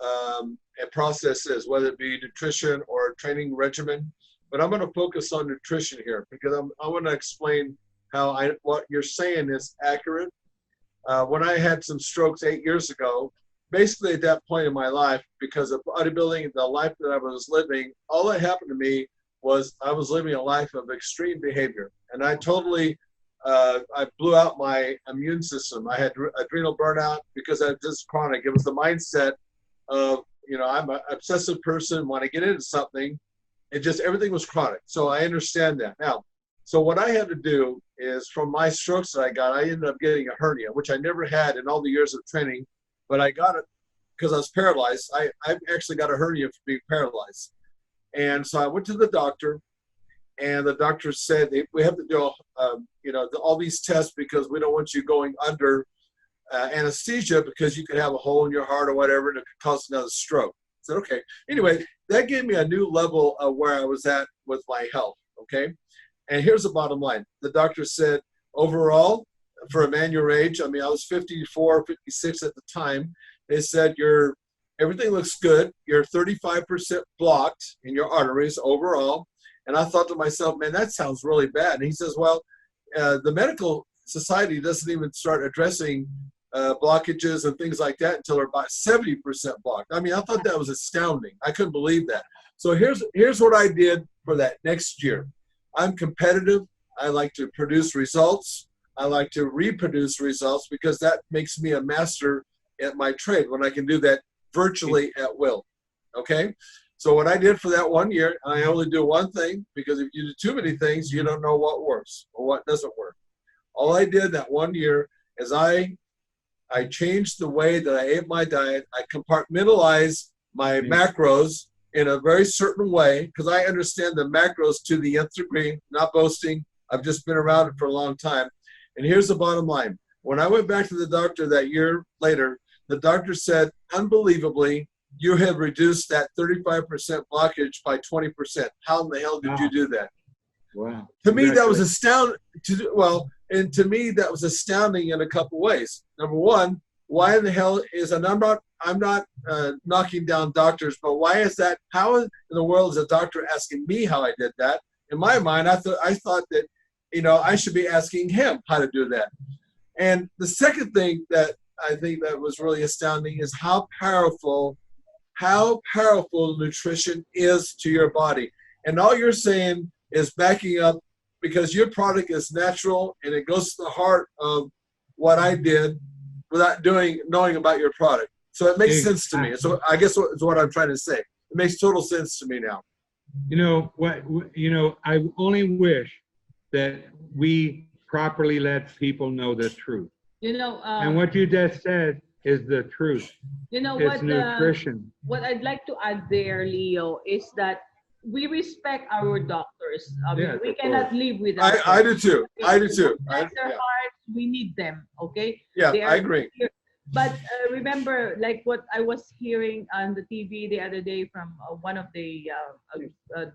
a process is, whether it be nutrition or a training regimen. But I'm going to focus on nutrition here, because I want to explain how what you're saying is accurate. When I had some strokes 8 years ago, basically at that point in my life, because of bodybuilding, the life that I was living, all that happened to me was I was living a life of extreme behavior. And I totally, I blew out my immune system. I had adrenal burnout because I was just chronic. It was the mindset of, I'm an obsessive person. When I get into something, everything was chronic. So I understand that. Now, so what I had to do is, from my strokes that I got, I ended up getting a hernia, which I never had in all the years of training, but I got it because I was paralyzed. I actually got a hernia for being paralyzed. And so I went to the doctor, and the doctor said, we have to do, all these tests because we don't want you going under anesthesia because you could have a hole in your heart or whatever, and it could cause another stroke. I said, okay. Anyway, that gave me a new level of where I was at with my health, okay? And here's the bottom line. The doctor said, overall, for a man your age, I was 54, 56 at the time, they said, everything looks good. You're 35% blocked in your arteries overall. And I thought to myself, man, that sounds really bad. And he says, well, the medical society doesn't even start addressing blockages and things like that until they're about 70% blocked. I mean, I thought that was astounding. I couldn't believe that. So here's what I did for that next year. I'm competitive. I like to produce results. I like to reproduce results because that makes me a master at my trade when I can do that virtually at will. Okay? So what I did for that 1 year, I only do one thing, because if you do too many things, you don't know what works or what doesn't work. All I did that 1 year is I changed the way that I ate my diet. I compartmentalized my macros in a very certain way, because I understand the macros to the nth degree, not boasting. I've just been around it for a long time. And here's the bottom line. When I went back to the doctor that year later, the doctor said, unbelievably, you have reduced that 35% blockage by 20%. How in the hell did you do that? Wow. To me, that was astounding. And to me, that was astounding in a couple ways. Number one, why in the hell is, and I'm not knocking down doctors, but why is that? How in the world is a doctor asking me how I did that? In my mind, I thought that, I should be asking him how to do that. And the second thing that I think that was really astounding is how powerful nutrition is to your body. And all you're saying is backing up, because your product is natural and it goes to the heart of what I did without knowing about your product. So it makes sense to me. So I guess is what I'm trying to say. It makes total sense to me now. I only wish that we properly let people know the truth. And what you just said is the truth. It's nutrition. What I'd like to add there, Leo, is that we respect our doctors. We cannot live without them. I do too. I do too. Bless their hearts, we need them, okay? Yeah, I agree. Here. But remember, like what I was hearing on the TV the other day from one of the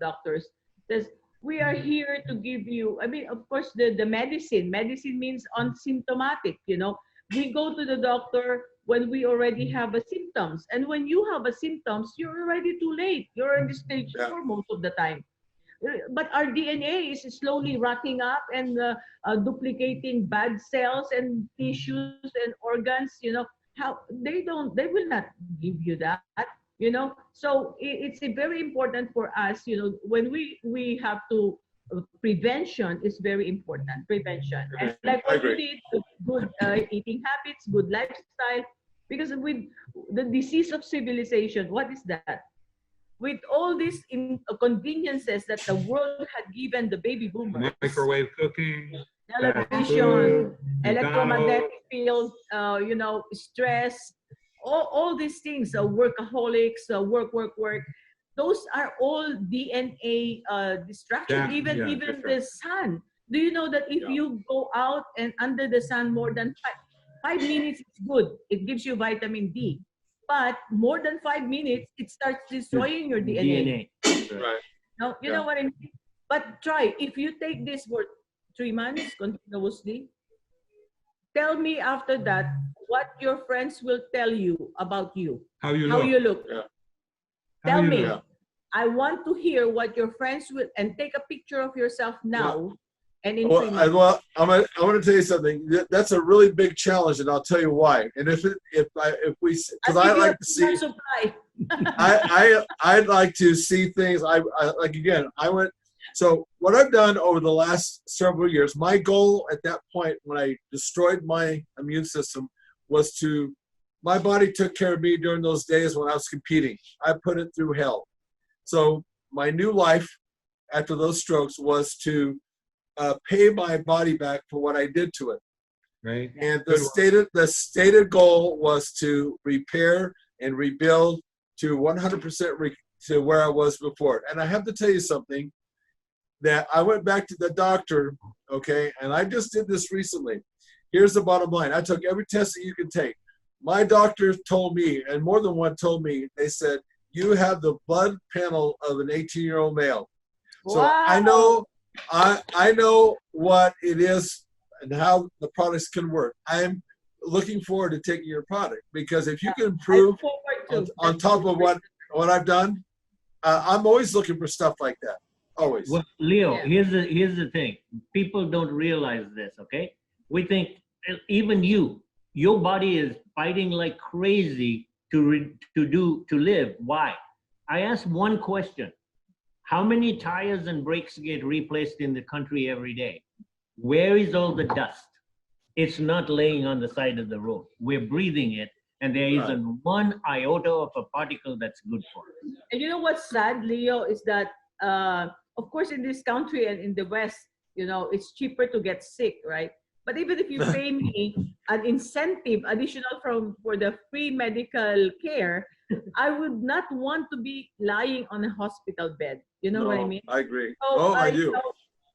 doctors, says, we are here to give you, of course, the medicine. Medicine means unsymptomatic, We go to the doctor when we already have a symptoms. And when you have a symptoms, you're already too late. You're in the stage 4 most of the time. But our DNA is slowly rotting up and duplicating bad cells and tissues and organs, how they will not give you that, So it's very important for us, when we have to, prevention is very important, prevention. And like what you did, good eating habits, good lifestyle, because with the disease of civilization, what is that? With all these inconveniences that the world had given the baby boomers, microwave cooking, television, electromagnetic field, stress, all these things, workaholics, work. Those are all DNA distractions. Even the sun. Do you know that if you go out and under the sun more than 5 minutes, it's good. It gives you vitamin D. But more than 5 minutes, it starts destroying your DNA. Right. Now, you know what I mean? But try, if you take this for 3 months continuously, tell me after that what your friends will tell you about you. How you look. Yeah. Tell me. I want to hear what your friends will, and take a picture of yourself now. And in 3 months. Well, I want to tell you something. That's a really big challenge, and I'll tell you why. And because I like to see, I'd like to see things. So what I've done over the last several years, my goal at that point when I destroyed my immune system was my body took care of me during those days when I was competing. I put it through hell. So my new life after those strokes was to pay my body back for what I did to it. Right. And the stated goal was to repair and rebuild to 100% to where I was before. And I have to tell you something, that I went back to the doctor, okay, and I just did this recently. Here's the bottom line. I took every test that you can take. My doctor told me, and more than one told me, they said, you have the blood panel of an 18-year-old male. So wow. I know what it is and how the products can work. I'm looking forward to taking your product, because if you can improve on top of what I've done, I'm always looking for stuff like that. Always. Well, Leo, here's the thing. People don't realize this, okay? We think even you your body is fighting like crazy to live. Why? I asked one question. How many tires and brakes get replaced in the country every day? Where is all the dust? It's not laying on the side of the road. We're breathing it, and there isn't one iota of a particle that's good for us. And you know what's sad, Leo, is that of course in this country and in the West, you know, it's cheaper to get sick, right? But even if you pay me an incentive additional for the free medical care, I would not want to be lying on a hospital bed. You know what I mean? I agree. So, I do.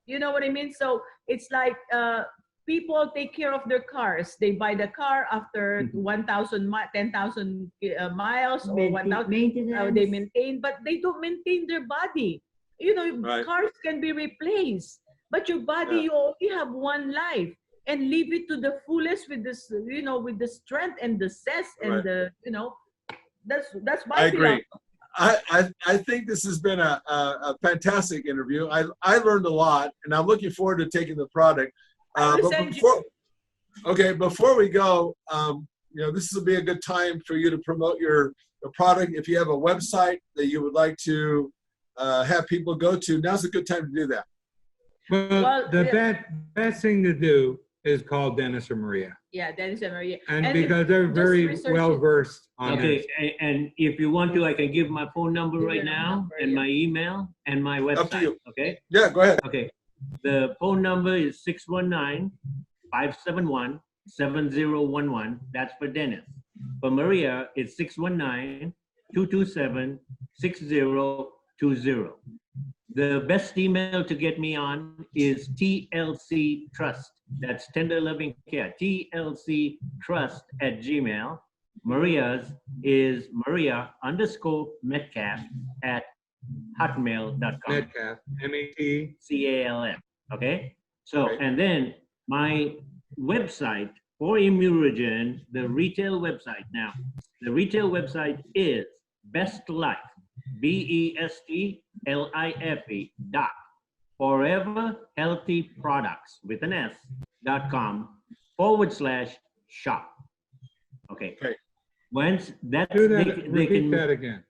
You know what I mean? So it's like people take care of their cars. They buy the car after 10,000 miles or 1,000. Maintenance. They maintain, but they don't maintain their body. You know, cars can be replaced, but your body, you only have one life, and live it to the fullest with this, you know, with the strength and the zest and the, you know, that's my I agree. I think this has been a fantastic interview. I learned a lot, and I'm looking forward to taking the product. But before we go, you know, this will be a good time for you to promote the product. If you have a website that you would like to have people go to, now's a good time to do that. Well, the best thing to do is call Dennis or Maria. Yeah, Dennis and Maria. And because they're very well versed on Okay, this. and if you want to, I can give my phone number right now, and my email, and my website. Up to you. Okay? Yeah, go ahead. Okay. The phone number is 619-571-7011. That's for Dennis. For Maria, it's 619-227-6020. The best email to get me on is TLC Trust. That's Tender Loving Care. TLC Trust at Gmail. Maria's is Maria_Metcalf at hotmail.com. Metcalf, M-A-T. Okay? So, and then my website for Immurogen, the retail website. Now, the retail website is BestLife, BESTLIFE .Forever Healthy Products with an S.com/shop. Okay. Once that's Repeat that again.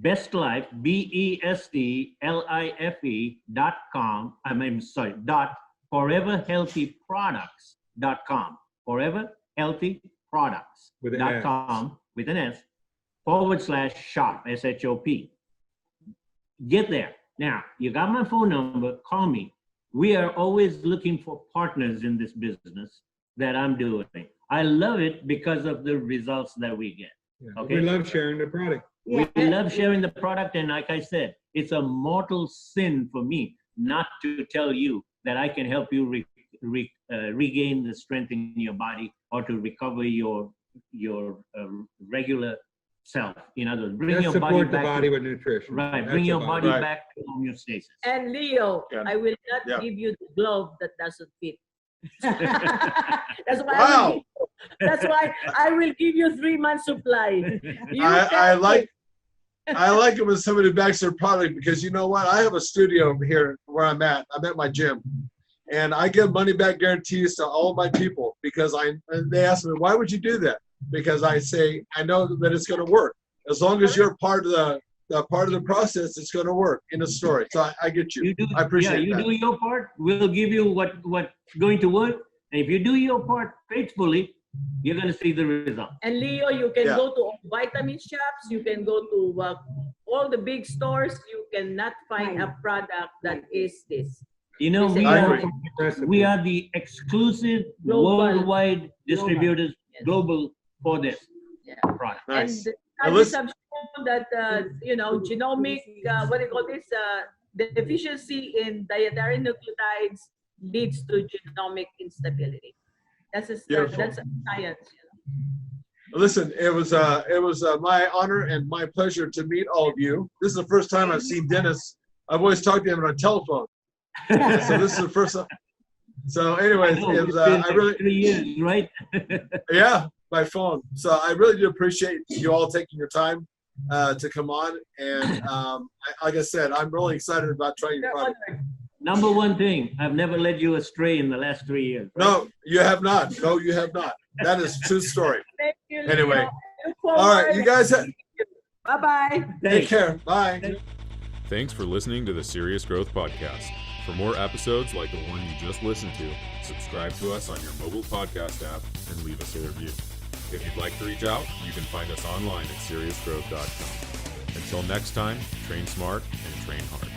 BestLife, BESTLIFE.com. .foreverhealthyproducts.com. Foreverhealthyproducts.com with an S/shop, SHOP. Get there. Now, you got my phone number, call me. We are always looking for partners in this business that I'm doing. I love it because of the results that we get. Yeah. Okay. We love sharing the product. We love sharing the product, and like I said, it's a mortal sin for me not to tell you that I can help you regain the strength in your body or to recover your regular self. In other words, bring Let's your body support the back. body with nutrition. Right, That's bring your about body it. back to homeostasis. And Leo, Yeah. I will not Yeah. give you the glove that doesn't fit. That's why Wow. that's why I will give you 3 months supply. I like it when somebody backs their product, because you know what? I have a studio over here where I'm at my gym, and I give money back guarantees to all of my people because and they ask me, why would you do that? Because I say, I know that it's going to work. As long as you're part of the process, it's going to work in a story. So I get you. I appreciate you that. do your part, we'll give you what's going to work. And if you do your part faithfully, you're going to see the result. And Leo, you can Yeah. go to all vitamin shops. You can go to all the big stores. You cannot find a product that is this. You know, I agree. we are the exclusive Global. worldwide distributors, Yes. global, for this Yeah. product. Nice. And Now studies listen- have shown that you know, genomic what do you call this? The deficiency in dietary nucleotides leads to genomic instability. That's Beautiful. that's science. You know. Listen, it was my honor and my pleasure to meet all of you. This is the first time I've seen Dennis. I've always talked to him on a telephone. So this is the first time. So anyways, No, it it's was, been I like really, 3 years, right? yeah, by phone. So I really do appreciate you all taking your time to come on. And like I said, I'm really excited about trying your We're product. honored. Number one thing, I've never led you astray in the last 3 years. Right? No, you have not. No, you have not. That is a true story. Thank you, Leo. Anyway. Look All right, forward. you guys Bye-bye. take Thanks. care. Bye. Thanks for listening to the Serious Growth Podcast. For more episodes like the one you just listened to, subscribe to us on your mobile podcast app and leave us a review. If you'd like to reach out, you can find us online at seriousgrowth.com. Until next time, train smart and train hard.